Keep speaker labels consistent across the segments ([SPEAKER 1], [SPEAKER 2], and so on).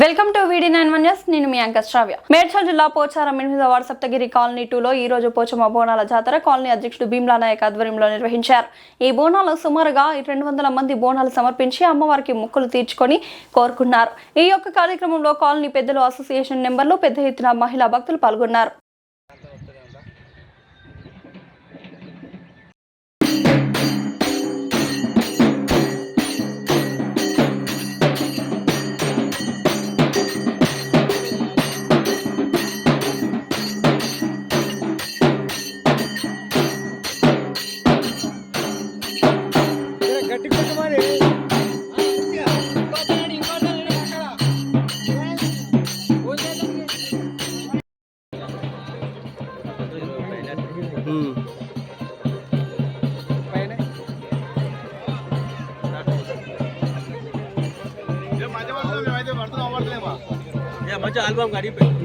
[SPEAKER 1] Welcome to VD91 news. నేను మీ anchor శ్రావ్య. మేడ్చల్ జిల్లా పోచారం 8వ వార్డు సప్తగిరి కాలనీ 2లో ఈ రోజు పోచమ్మ బోనాల జాతర కాలనీ అధ్యక్షుడు భీమ్లా నాయక్ ఆధ్వర్యంలో నిర్వహించారు. ఈ బోనాలు సుమారుగా 200 మంది బోనాలు సమర్పించి అమ్మవారికి మొక్కులు తీర్చుకొని కోరుకున్నారు. ఈ యొక్క కార్యక్రమంలో కాలనీ పెద్దలు, అసోసియేషన్ మెంబర్లు, పెద్ద ఎత్తున మహిళా భక్తులు పాల్గొన్నారు.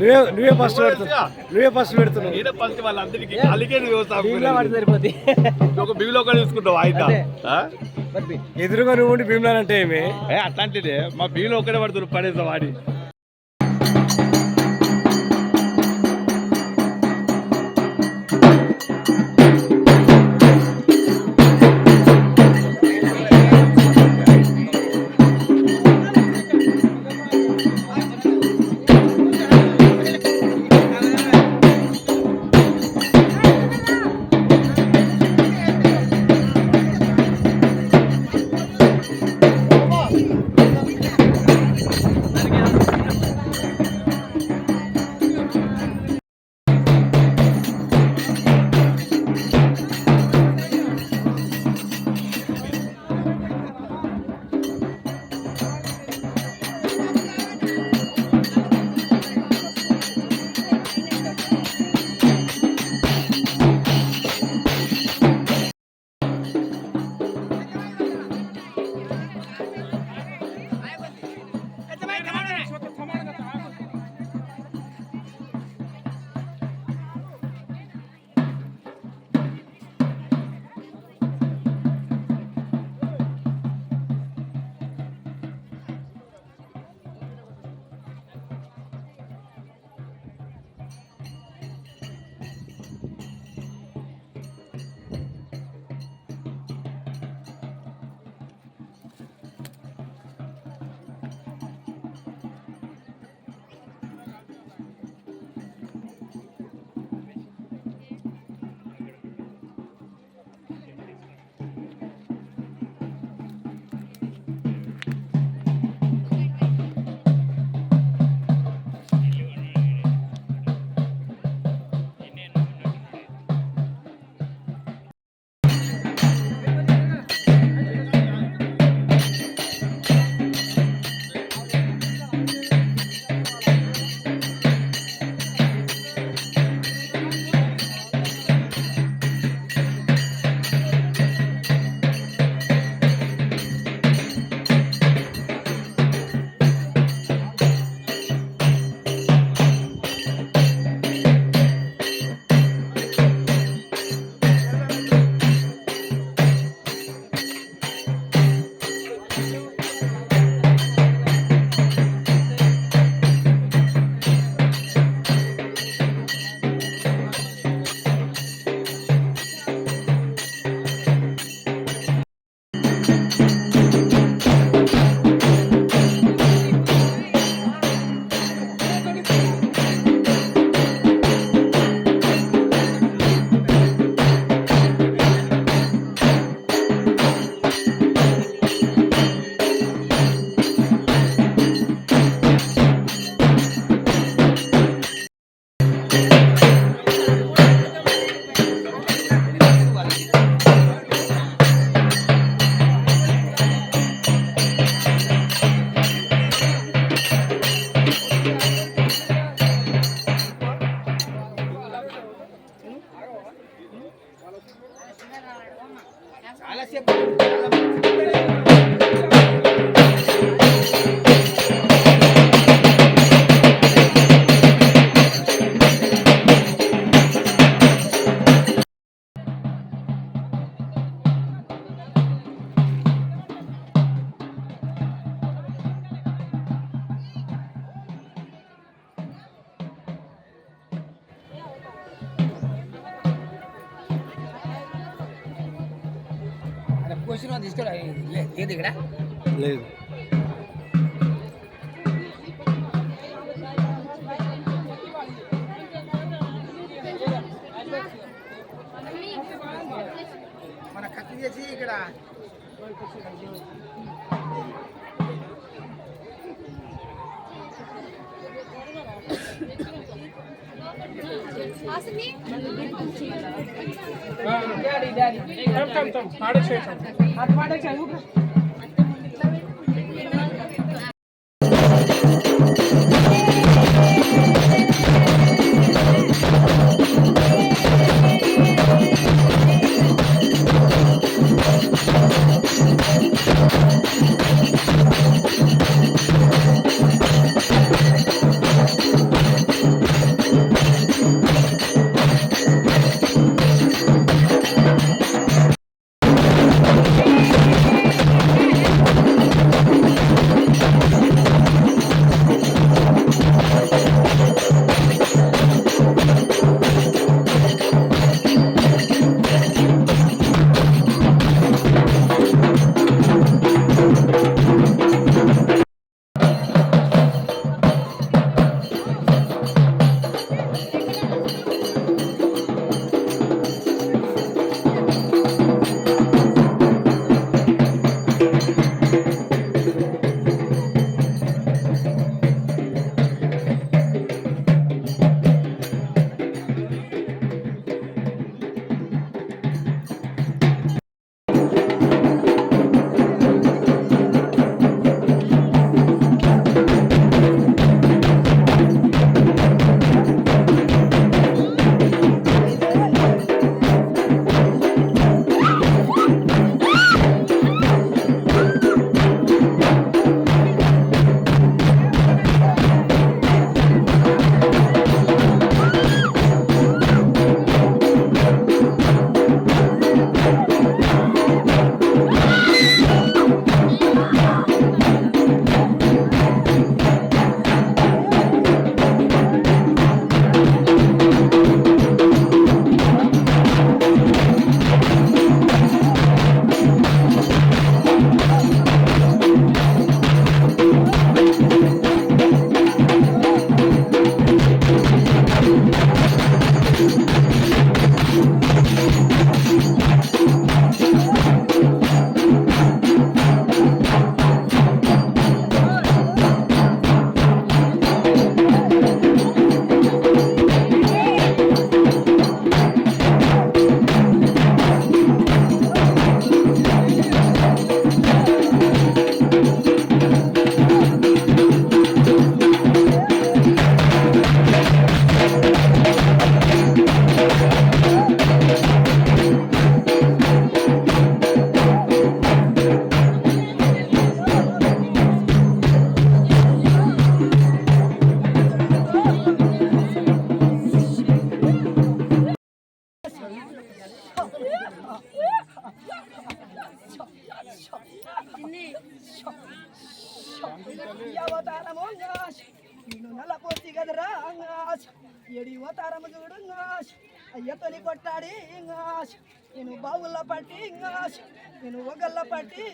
[SPEAKER 2] నువ్వే ఫస్ట్ పెడుతున్నావు ఎదురుగా నువ్వు ఉండి భీమ్లా అంటే ఏమి
[SPEAKER 3] అట్లాంటిదే మా బీలో ఒక్కడే పడుతున్నారు పడేస్తా వాడి
[SPEAKER 4] క్వశ్చన్ తీసుకోరా లేదు ఇక్కడ
[SPEAKER 2] లేదు.
[SPEAKER 4] మన కత్తి చేసి ఇక్కడ అవతారము నేను నల్లపోసి కదరా ఎడి అవతారము చూడు అయ్యతోని కొట్టాడి నేను బావుల పట్టి నేను ఒగల్ల పట్టి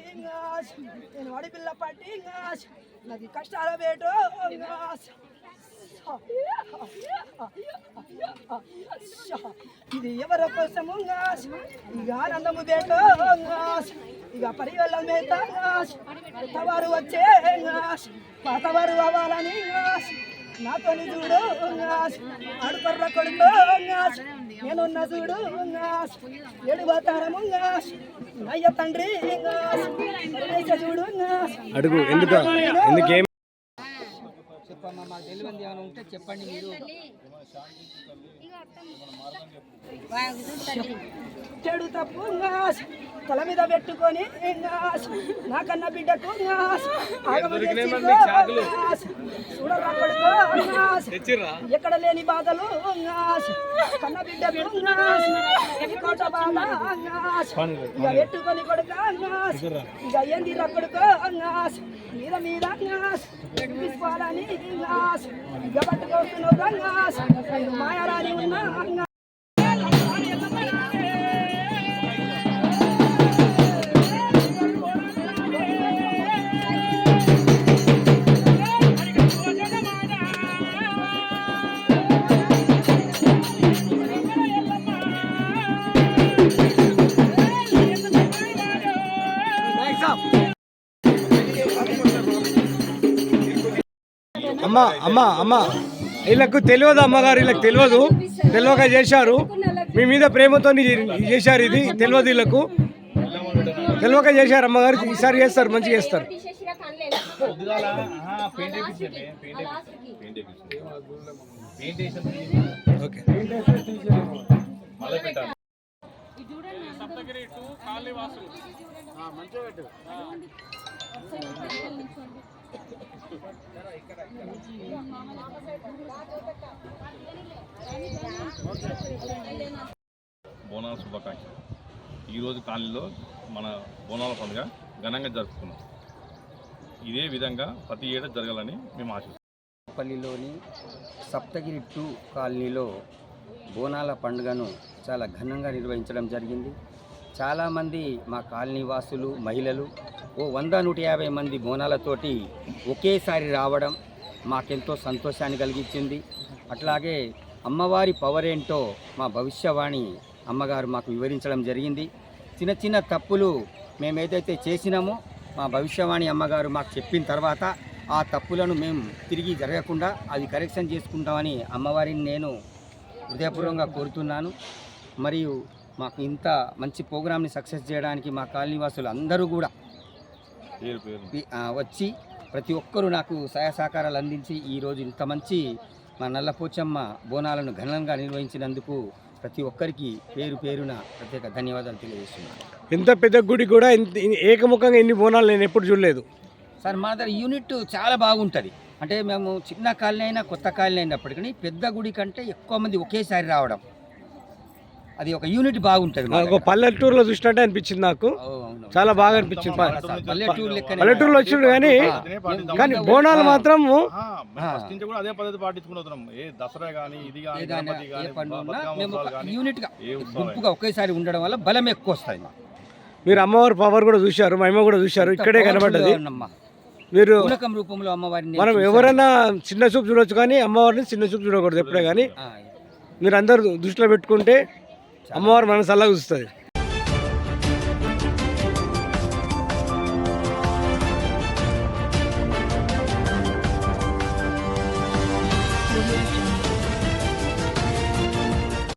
[SPEAKER 4] నేను అడిపిల్ల పట్టి నాది కష్టాల వేటో ఇది ఎవరి కోసము ఇక ఆనందము బేటో ఇక పరివల్ల మేత కొత్తవారు వచ్చే పాతవారు అవ్వాలని నాతోని చూడు ఆడుకొర్ర కొడుకో నేనున్న చూడు ఎడువతారము అయ్య తండ్రి చూడు
[SPEAKER 2] అడుగు ఎందుకేం
[SPEAKER 4] చెప్పమ్మా మాకు తెలియదు ఏమైనా ఉంటే చెప్పండి మీరు చెడు తప్పు తల మీద పెట్టుకొని నాకన్నా బిడ్డకు ఎక్కడ లేని బాధలు కన్న బిడ్డకు కోట బాధ ఇక పెట్టుకొని కొడుక ఇక ఏంది కొడుకు మీద మీద తీసుకోవాలని ఇక పట్టుకొస్తున్నావు మాయారాని ఉన్నా
[SPEAKER 2] అమ్మ అమ్మ అమ్మ వీళ్ళకు తెలియదు, అమ్మగారు వీళ్ళకి తెలియదు, తెలియక చేశారు. మీ మీద ప్రేమతో చేశారు, ఇది తెలియదు వీళ్ళకు, తెలియక చేశారు. అమ్మగారు ఈసారి చేస్తారు, మంచిగా చేస్తారు. ఓకే.
[SPEAKER 3] బోనాల శుభాకాంక్షలు. ఈరోజు కాలనీలో మన బోనాల పండుగ ఘనంగా జరుపుకున్నాం. ఇదే విధంగా ప్రతి ఏడాది జరగాలని మేము ఆశిస్తున్నాం.
[SPEAKER 4] పల్లిలోని సప్తగిరి 2 కాలనీలో బోనాల పండుగను చాలా ఘనంగా నిర్వహించడం జరిగింది. చాలామంది మా కాలనీ వాసులు, మహిళలు 100-150 మంది బోనాలతోటి ఒకేసారి రావడం మాకెంతో సంతోషాన్ని కలిగించింది. అట్లాగే అమ్మవారి పవర్ ఏంటో మా భవిష్యవాణి అమ్మగారు మాకు వివరించడం జరిగింది. చిన్న చిన్న తప్పులు మేము ఏదైతే చేసినామో మా భవిష్యవాణి అమ్మగారు మాకు చెప్పిన తర్వాత ఆ తప్పులను మేము తిరిగి జరగకుండా అది కరెక్షన్ చేసుకుంటామని అమ్మవారిని నేను హృదయపూర్వకంగా కోరుతున్నాను. మరియు మాకు ఇంత మంచి ప్రోగ్రామ్ని సక్సెస్ చేయడానికి మా కాలనీ వాసులు అందరూ కూడా వచ్చి ప్రతి ఒక్కరూ నాకు సహాయ సహకారాలు అందించి ఈరోజు ఇంత మంచి మా నల్లపోచమ్మ బోనాలను ఘనంగా నిర్వహించినందుకు ప్రతి ఒక్కరికి పేరు పేరున ప్రత్యేక ధన్యవాదాలు తెలియజేస్తున్నాను.
[SPEAKER 2] ఇంత పెద్ద గుడి కూడా ఏకముఖంగా ఎన్ని బోనాలు నేను ఎప్పుడు చూడలేదు
[SPEAKER 4] సార్. మా దగ్గర యూనిట్ చాలా బాగుంటుంది. అంటే మేము చిన్న కాలనీ అయినా కొత్త కాలనీ అయినప్పటికీ పెద్ద గుడి కంటే ఎక్కువ మంది ఒకేసారి రావడం, అది ఒక యూనిట్ బాగుంటుంది.
[SPEAKER 2] ఒక పల్లెటూరులో చూసినట్టే అనిపించింది నాకు, చాలా బాగా అనిపించింది. పల్లెటూరులో వచ్చిండు కానీ బోనాలు మాత్రం
[SPEAKER 3] అదే పద్ధతి పాటించుకుంటున్నాం. ఏ దసరా కానీ ఇది
[SPEAKER 4] యూనిట్ గా గుంపుగా ఒకేసారి ఉండడం వల్ల బలం ఎక్కువ వస్తాయి.
[SPEAKER 2] మీరు అమ్మవారి పవర్ కూడా చూశారు, మహిమ కూడా చూశారు, ఇక్కడే కనబడ్డది. మీరు
[SPEAKER 4] రూపంలో అమ్మవారిని
[SPEAKER 2] మనం ఎవరైనా చిన్న చూపు చూడొచ్చు కానీ అమ్మవారిని చిన్న చూపు చూడకూడదు ఎప్పుడే కానీ. మీరు అందరు దృష్టిలో పెట్టుకుంటే అమ్మవారు మన సల్లగా చూస్తుంది.